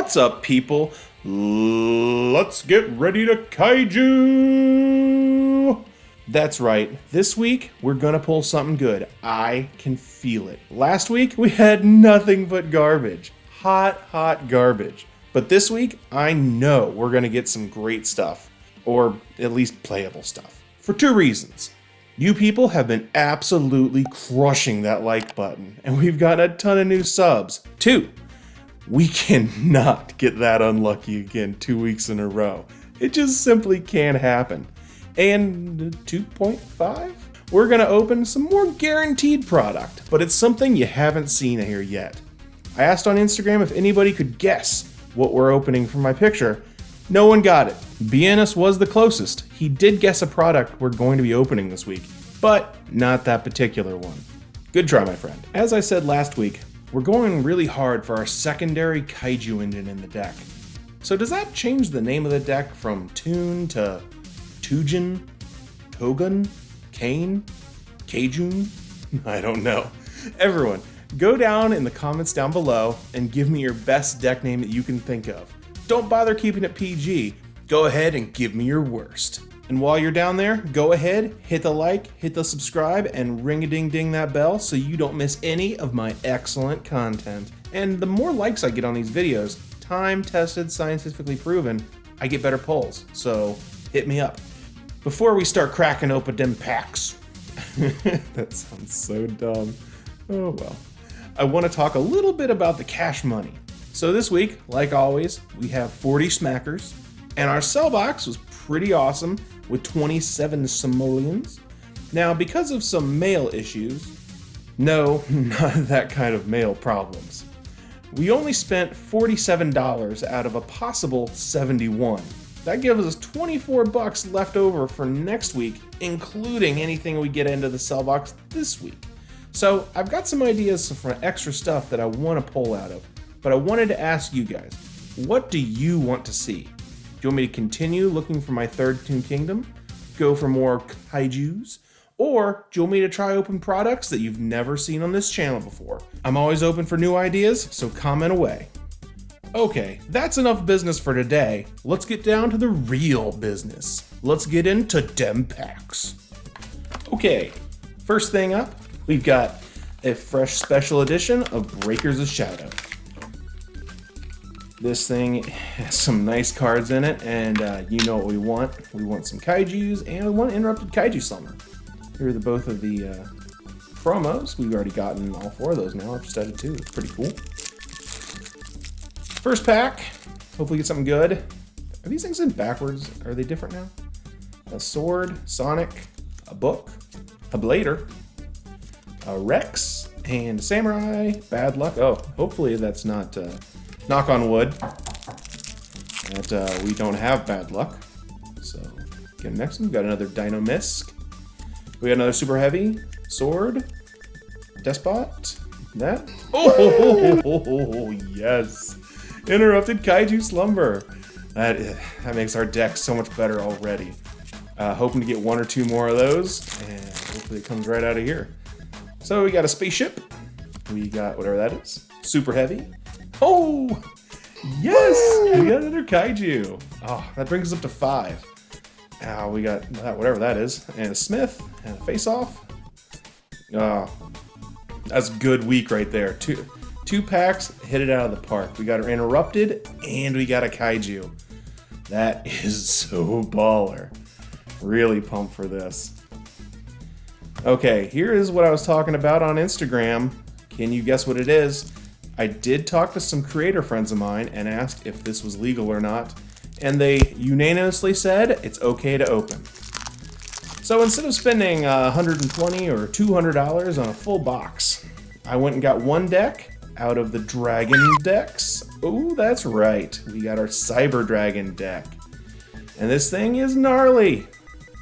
What's up, people? Let's get ready to Kaiju! That's right, this week we're gonna pull something good. I can feel it. Last week we had nothing but garbage. Hot garbage. But this week, I know we're gonna get some great stuff. Or at least playable stuff. For two reasons. You people have been absolutely crushing that like button, and we've gotten a ton of new subs. Two, we cannot get that unlucky again 2 weeks in a row. It just simply can't happen. And 2.5, we're gonna open some more guaranteed product, but it's something you haven't seen here yet. I asked on Instagram if anybody could guess what we're opening from my picture. No one got it. Bienis was the closest. He did guess a product we're going to be opening this week, but not that particular one. Good try, my friend. As I said last week, we're going really hard for our secondary Kaiju engine in the deck. So does that change the name of the deck from Toon to Tujin, Togun, Kane, Kaijun? I don't know. Everyone, go down in the comments down below and give me your best deck name that you can think of. Don't bother keeping it PG. Go ahead and give me your worst. And while you're down there, go ahead, hit the like, hit the subscribe, and ring-a-ding-ding that bell so you don't miss any of my excellent content. And the more likes I get on these videos, time-tested, scientifically proven, I get better polls. So hit me up. Before we start cracking open them packs. That sounds so dumb. Oh well. I want to talk a little bit about the cash money. So this week, like always, we have 40 smackers, and our sell box was pretty awesome with 27 simoleons. Now, because of some mail issues, no, not that kind of mail problems, we only spent $47 out of a possible 71. That gives us 24 bucks left over for next week, including anything we get into the sell box this week. So I've got some ideas for extra stuff that I want to pull out of. But I wanted to ask you guys, what do you want to see? Do you want me to continue looking for my third Toon Kingdom? Go for more Kaijus? Or do you want me to try open products that you've never seen on this channel before? I'm always open for new ideas, so comment away. Okay, that's enough business for today. Let's get down to the real business. Let's get into dem packs. Okay, first thing up, we've got a fresh special edition of Breakers of Shadow. This thing has some nice cards in it, and you know what we want. We want some Kaijus, and we want an Interrupted Kaiju Slumber. Here are both of the promos. We've already gotten all 4 of those now. I've just added 2. It's pretty cool. First pack. Hopefully get something good. Are these things in backwards? Are they different now? A sword, Sonic, a book, a blader, a Rex, and a samurai. Bad luck. Oh, hopefully that's not... knock on wood, that we don't have bad luck. So, again, next one, we got another Dino Misc. We got another super heavy sword, Despot, that. Oh, yes. Interrupted Kaiju Slumber. That makes our deck so much better already. Hoping to get 1 or 2 more of those, and hopefully it comes right out of here. So we got a spaceship. We got whatever that is. Super heavy. Oh, yes! We got another Kaiju. Oh, that brings us up to 5. Now we got that, whatever that is, and a Smith, and a face-off. Oh, that's a good week right there. Two packs, hit it out of the park. We got our Interrupted, and we got a Kaiju. That is so baller. Really pumped for this. Okay, here is what I was talking about on Instagram. Can you guess what it is? I did talk to some creator friends of mine and asked if this was legal or not, and they unanimously said it's okay to open. So instead of spending $120 or $200 on a full box, I went and got 1 deck out of the Dragon decks. Oh, that's right. We got our Cyber Dragon deck. And this thing is gnarly.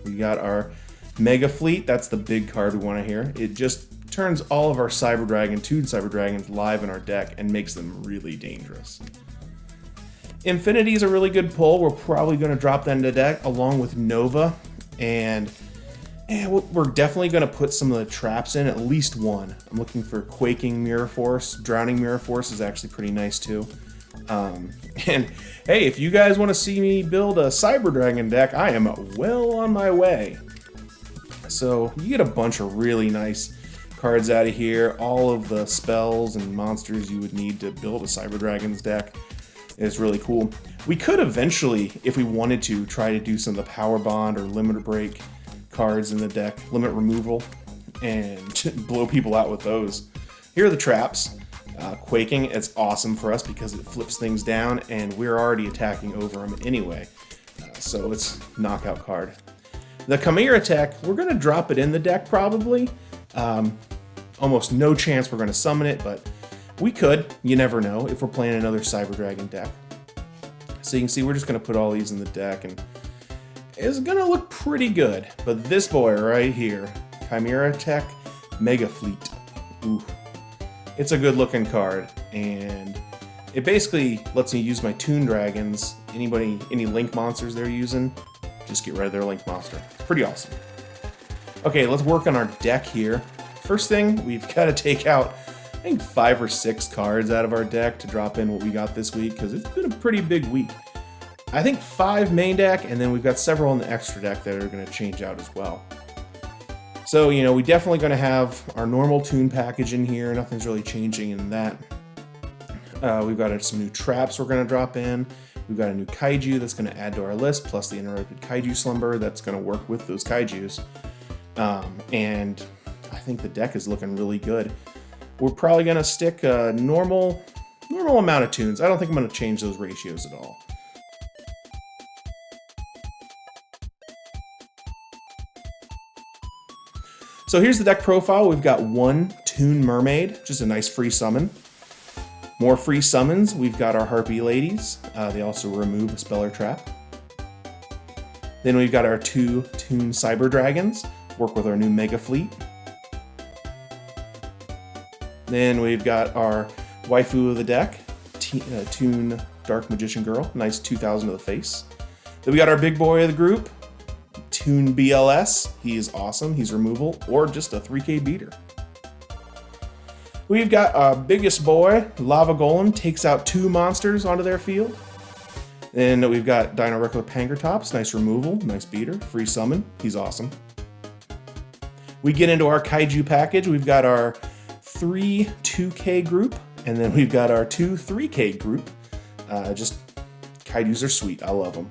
We got our Mega Fleet. That's the big card we want to hear. It just turns all of our Toon Cyber Dragons live in our deck and makes them really dangerous. Infinity is a really good pull. We're probably going to drop that into deck along with Nova, and we're definitely going to put some of the traps in, at least 1. I'm looking for Quaking Mirror Force. Drowning Mirror Force is actually pretty nice too. And hey, if you guys want to see me build a Cyber Dragon deck, I am well on my way. So you get a bunch of really nice cards out of here. All of the spells and monsters you would need to build a Cyber Dragons deck is really cool. We could eventually, if we wanted to, try to do some of the Power Bond or Limit Break cards in the deck, limit removal, and blow people out with those. Here are the traps. Quaking, it's awesome for us because it flips things down, and we're already attacking over them anyway. So it's knockout card. The Chimera attack, we're going to drop it in the deck probably. Almost no chance we're going to summon it, but we could. You never know if we're playing another Cyber Dragon deck. So you can see we're just going to put all these in the deck, and it's going to look pretty good. But this boy right here, Chimera Tech Mega Fleet. Ooh. It's a good looking card, and it basically lets me use my Toon Dragons. Any Link monsters they're using, just get rid of their Link monster. It's pretty awesome. Okay, let's work on our deck here. First thing, we've got to take out, I think, 5 or 6 cards out of our deck to drop in what we got this week, because it's been a pretty big week. I think 5 main deck, and then we've got several in the extra deck that are going to change out as well. So, you know, we definitely going to have our normal Toon package in here. Nothing's really changing in that. We've got some new traps we're going to drop in. We've got a new Kaiju that's going to add to our list, plus the Interrupted Kaiju Slumber that's going to work with those Kaijus. And I think the deck is looking really good. We're probably going to stick a normal amount of Toons. I don't think I'm going to change those ratios at all. So here's the deck profile. We've got 1 Toon Mermaid, just a nice free summon. More free summons. We've got our Harpy Ladies. They also remove a spell or trap. Then we've got our 2 Toon Cyber Dragons. Work with our new Mega Fleet. Then we've got our waifu of the deck, Toon Dark Magician Girl. Nice 2,000 to the face. Then we got our big boy of the group, Toon BLS. He is awesome. He's removal or just a 3k beater. We've got our biggest boy, Lava Golem, takes out 2 monsters onto their field. Then we've got Dino Reckler Pangertops, nice removal, nice beater, free summon. He's awesome. We get into our Kaiju package. We've got our 3 2k group, and then we've got our 2 3k group. Just Kaijus are sweet. I love them.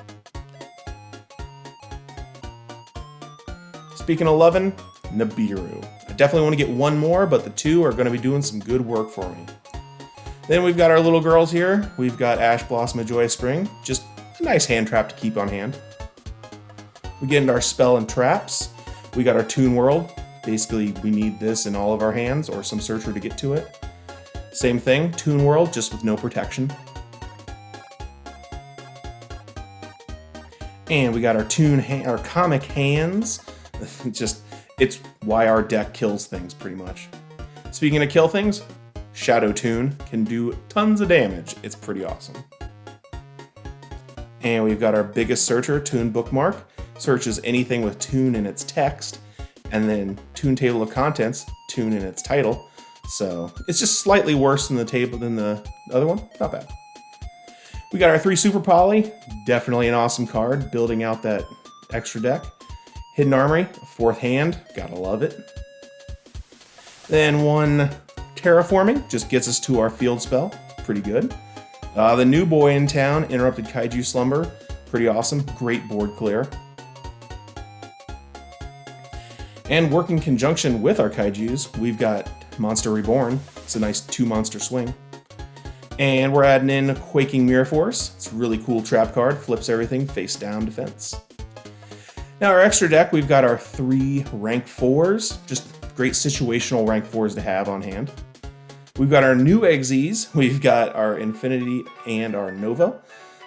Speaking of loving, Nibiru. I definitely want to get 1 more, but the 2 are going to be doing some good work for me. Then we've got our little girls here. We've got Ash Blossom of Joyous Spring. Just a nice hand trap to keep on hand. We get into our spell and traps. We got our Toon World. Basically, we need this in all of our hands or some searcher to get to it. Same thing, Toon World, just with no protection. And we got our comic hands. It's why our deck kills things, pretty much. Speaking of kill things, Shadow Toon can do tons of damage. It's pretty awesome. And we've got our biggest searcher, Toon Bookmark. Searches anything with Toon in its text. And then Toon Table of Contents, Toon in its title. So it's just slightly worse than the other one. Not bad. We got our 3 Super Poly. Definitely an awesome card, building out that extra deck. Hidden Armory, 4th hand, gotta love it. Then 1 Terraforming, just gets us to our field spell, pretty good. The new boy in town, Interrupted Kaiju Slumber, pretty awesome, great board clear. And working in conjunction with our Kaijus, we've got Monster Reborn, it's a nice 2 monster swing. And we're adding in Quaking Mirror Force, it's a really cool trap card, flips everything face down defense. Now our extra deck, we've got our 3 rank 4s, just great situational rank 4s to have on hand. We've got our new XZs, we've got our Infinity and our Nova.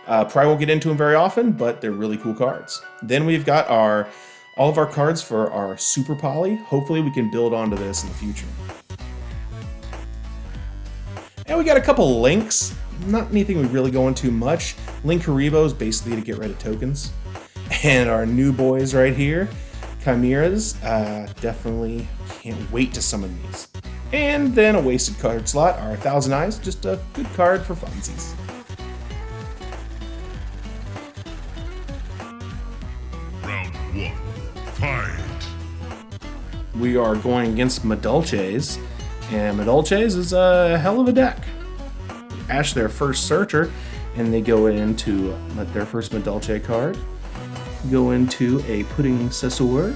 Probably won't get into them very often, but they're really cool cards. Then we've got all of our cards for our Super Poly. Hopefully we can build onto this in the future. And we got a couple links, not anything we really go into much. Link Haribo is basically to get rid of tokens. And our new boys right here, Chimeras, definitely can't wait to summon these. And then a wasted card slot, our 1,000 Eyes, just a good card for funsies. we are going against Madolche's, and Madolche's is a hell of a deck. Ash their first searcher, and they go into their first Madolche card. Go into a Pudding Sessor,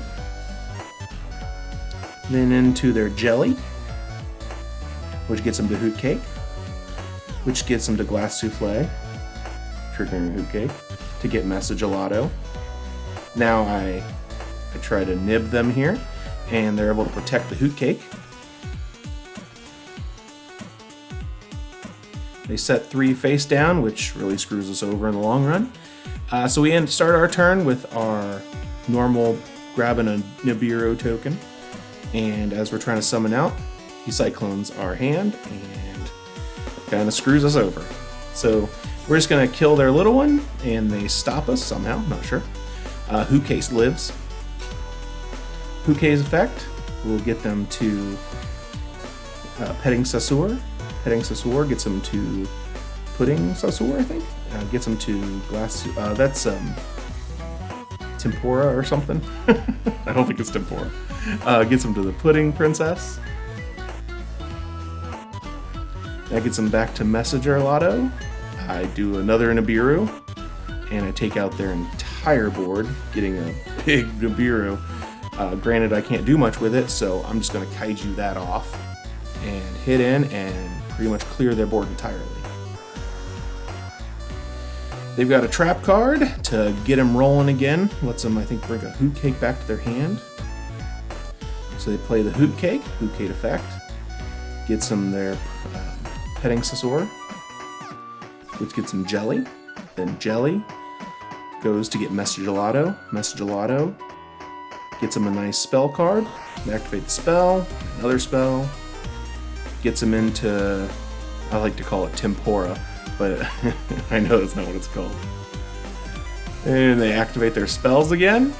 then into their Jelly, which gets them to Hoot Cake, which gets them to Glass Souffle, triggering Hoot Cake, to get Message Gelato. Now I try to nib them here, and they're able to protect the Hoot Cake. They set 3 face down, which really screws us over in the long run. So we start our turn with our normal grabbing a Nibiru token, and as we're trying to summon out, he cyclones our hand and kind of screws us over. So we're just going to kill their little one, and they stop us somehow, not sure. Hoot Cake lives. Hoot Cake's effect will get them to Petting Sessor. Petting Sessor gets them to Pudding Sessor, I think. Gets them to Glass. That's Tempura or something. I don't think it's Tempura. Gets them to the Pudding Princess. That gets them back to Messenger Lotto. I do another Nibiru, and I take out their entire board, getting a big Nibiru. Granted, I can't do much with it, so I'm just going to Kaiju that off and hit in and pretty much clear their board entirely. They've got a trap card to get them rolling again. Lets them, I think, bring a Hoot Cake back to their hand. So they play the Hoot Cake effect. Gets them their Petting Sessor, which gets them Jelly. Then Jelly goes to get Message Gelato. Message Gelato gets them a nice spell card. They activate the spell, another spell. Gets them into, I like to call it Tempura, but I know that's not what it's called. And they activate their spells again.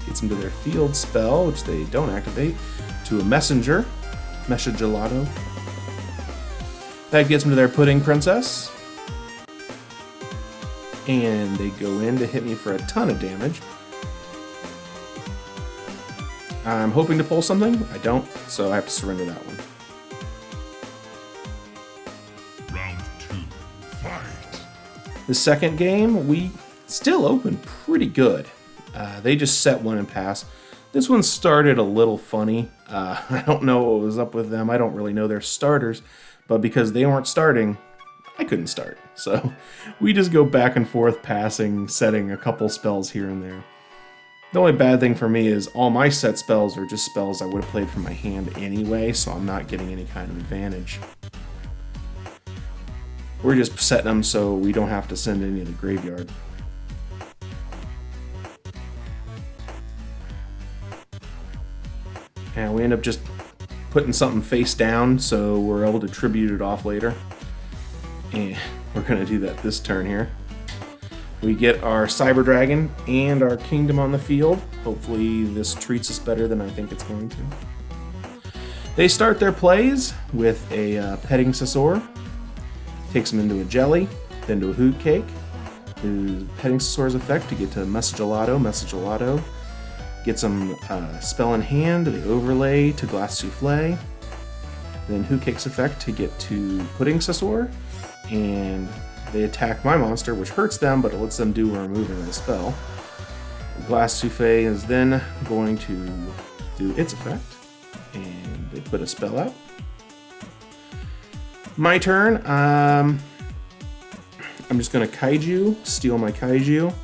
Gets them to their field spell, which they don't activate, to a Messenger, Message Gelato. That gets them to their Pudding Princess. And they go in to hit me for a ton of damage. I'm hoping to pull something. I don't, so I have to surrender that one. Round 2, fight. The second game, we still opened pretty good. They just set one and pass. This one started a little funny. I don't know what was up with them. I don't really know their starters, but because they weren't starting, I couldn't start. So we just go back and forth passing, setting a couple spells here and there. The only bad thing for me is all my set spells are just spells I would have played from my hand anyway, so I'm not getting any kind of advantage. We're just setting them so we don't have to send any to the graveyard. And we end up just putting something face down so we're able to tribute it off later. And we're going to do that this turn here. We get our Cyber Dragon and our Kingdom on the field. Hopefully this treats us better than I think it's going to. They start their plays with a Petting Sessor. Takes them into a Jelly, then to a Hoot Cake. The Petting Sessor's effect to get to Message Gelato. Message Gelato gets them spell in hand. They overlay to Glass Souffle. Then Hoot Cake's effect to get to Pudding Sessor. And they attack my monster, which hurts them, but it lets them do removing the spell. Glass Souffle is then going to do its effect, and they put a spell out. My turn. I'm just going to Kaiju, steal my Kaiju,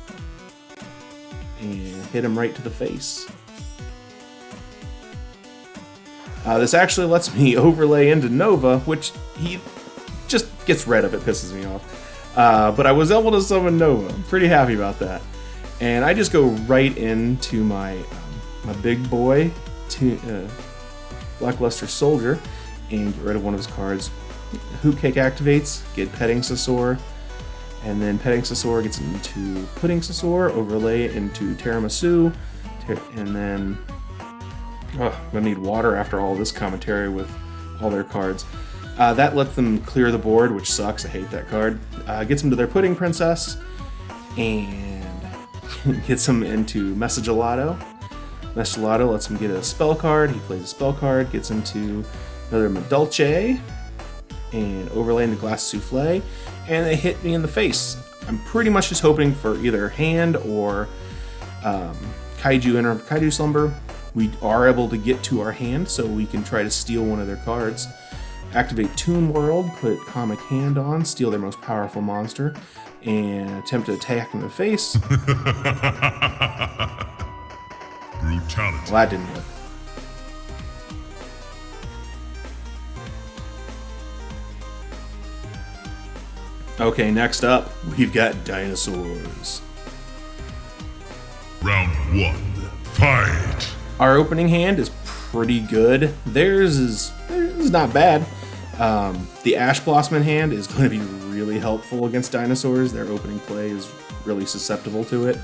and hit him right to the face. This actually lets me overlay into Nova, which he just gets rid of. It pisses me off. But I was able to summon Nova. I'm pretty happy about that. And I just go right into my big boy, Blackluster Soldier, and get rid of one of his cards. Hoot Cake activates, get Petting Sessor, and then Petting Sessor gets into Pudding Sessor, overlay it into Tiramisu, and then I'm gonna need water after all this commentary with all their cards. That lets them clear the board, which sucks. I hate that card. Gets them to their Pudding Princess, and gets them into Message Gelato. Mestalado lets him get a spell card. He plays a spell card, gets into another Madolche, and overlay into Glass Souffle, and they hit me in the face. I'm pretty much just hoping for either hand or Kaiju Slumber. We are able to get to our hand, so we can try to steal one of their cards. Activate Toon World, put Comic Hand on, steal their most powerful monster, and attempt to attack in the face. Brutality. Well, that didn't work. Okay, next up, we've got Dinosaurs. Round 1. Fight! Our opening hand is pretty good. Theirs is not bad. The Ash Blossom hand is going to be really helpful against Dinosaurs. Their opening play is really susceptible to it.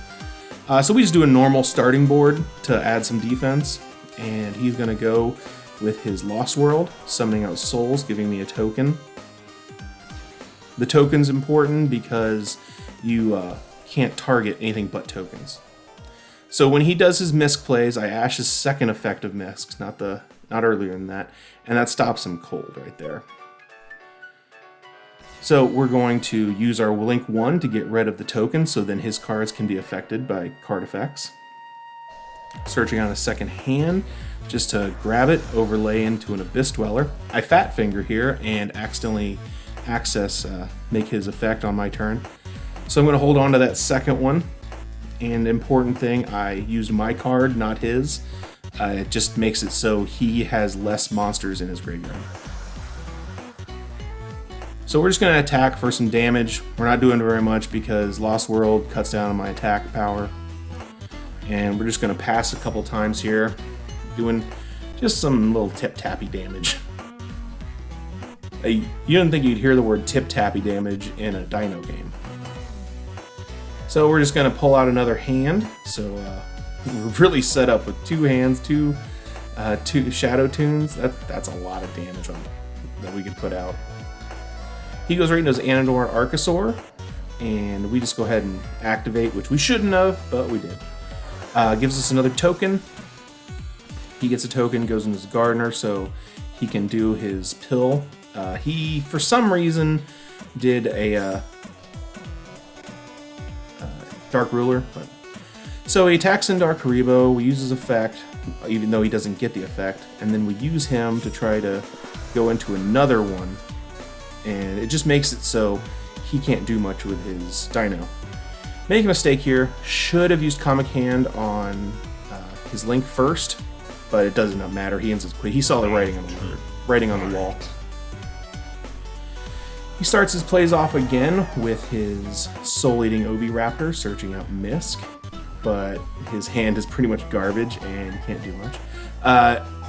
So we just do a normal starting board to add some defense, and he's going to go with his Lost World, summoning out souls, giving me a token. The token's important because you can't target anything but tokens. So when he does his misc plays, I ash his second effect of miscs, not earlier than that, and that stops him cold right there. So we're going to use our Link 1 to get rid of the token, so then his cards can be affected by card effects. Searching on a second hand, just to grab it, overlay into an Abyss Dweller. I Fat Finger here and accidentally make his effect on my turn. So I'm going to hold on to that second one. And important thing, I used my card, not his. It just makes it so he has less monsters in his graveyard. So we're just going to attack for some damage. We're not doing very much because Lost World cuts down on my attack power. And we're just going to pass a couple times here, doing just some little tip-tappy damage. You didn't think you'd hear the word tip-tappy damage in a Dino game. So we're just going to pull out another hand. So we're really set up with two hands, two Shadow Toons. That's a lot of damage that we could put out. He goes right into his Anador Archosaur, and we just go ahead and activate, which we shouldn't have, but we did. Gives us another token. He gets a token, goes into his Gardener, so he can do his pill. He, for some reason, did a Dark Ruler. So he attacks into our Karibo, we use his effect, even though he doesn't get the effect, and then we use him to try to go into another one. And it just makes it so he can't do much with his Dino. Make a mistake here. Should have used Comic Hand on his Link first, but it does not matter. He ends his quick. He saw the writing on the wall. He starts his plays off again with his Soul-Eating Oviraptor, searching out Misk, but his hand is pretty much garbage and he can't do much.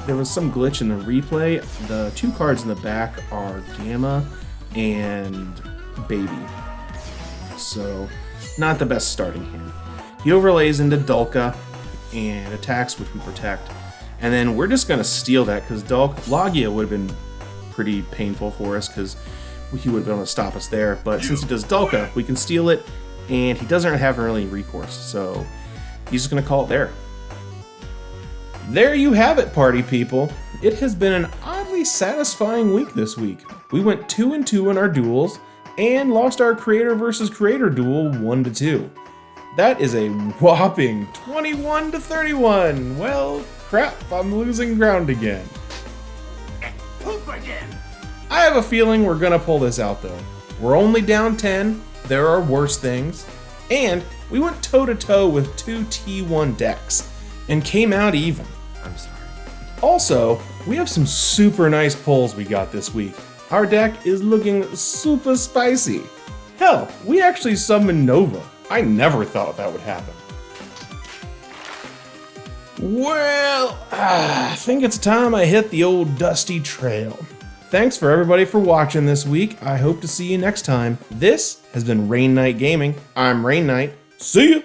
There was some glitch in the replay. The two cards in the back are Gamma and Baby. So, not the best starting hand. He overlays into Dulka and attacks, which we protect. And then we're just going to steal that because Logia would have been pretty painful for us because he would have been able to stop us there. But since he does Dulka, we can steal it, and he doesn't have really recourse. So, he's just going to call it there. There you have it, party people. It has been an oddly satisfying week this week. We went 2-2 in our duels and lost our creator versus creator duel 1-2. That is a whopping 21-31. Well, crap, I'm losing ground again. Poop again. I have a feeling we're gonna pull this out though. We're only down 10, there are worse things, and we went toe-to-toe with two T1 decks and came out even. I'm sorry. Also, we have some super nice pulls we got this week. Our deck is looking super spicy. Hell, we actually summoned Nova. I never thought that would happen. Well, I think it's time I hit the old dusty trail. Thanks for everybody for watching this week. I hope to see you next time. This has been Rain Knight Gaming. I'm Rain Knight. See ya!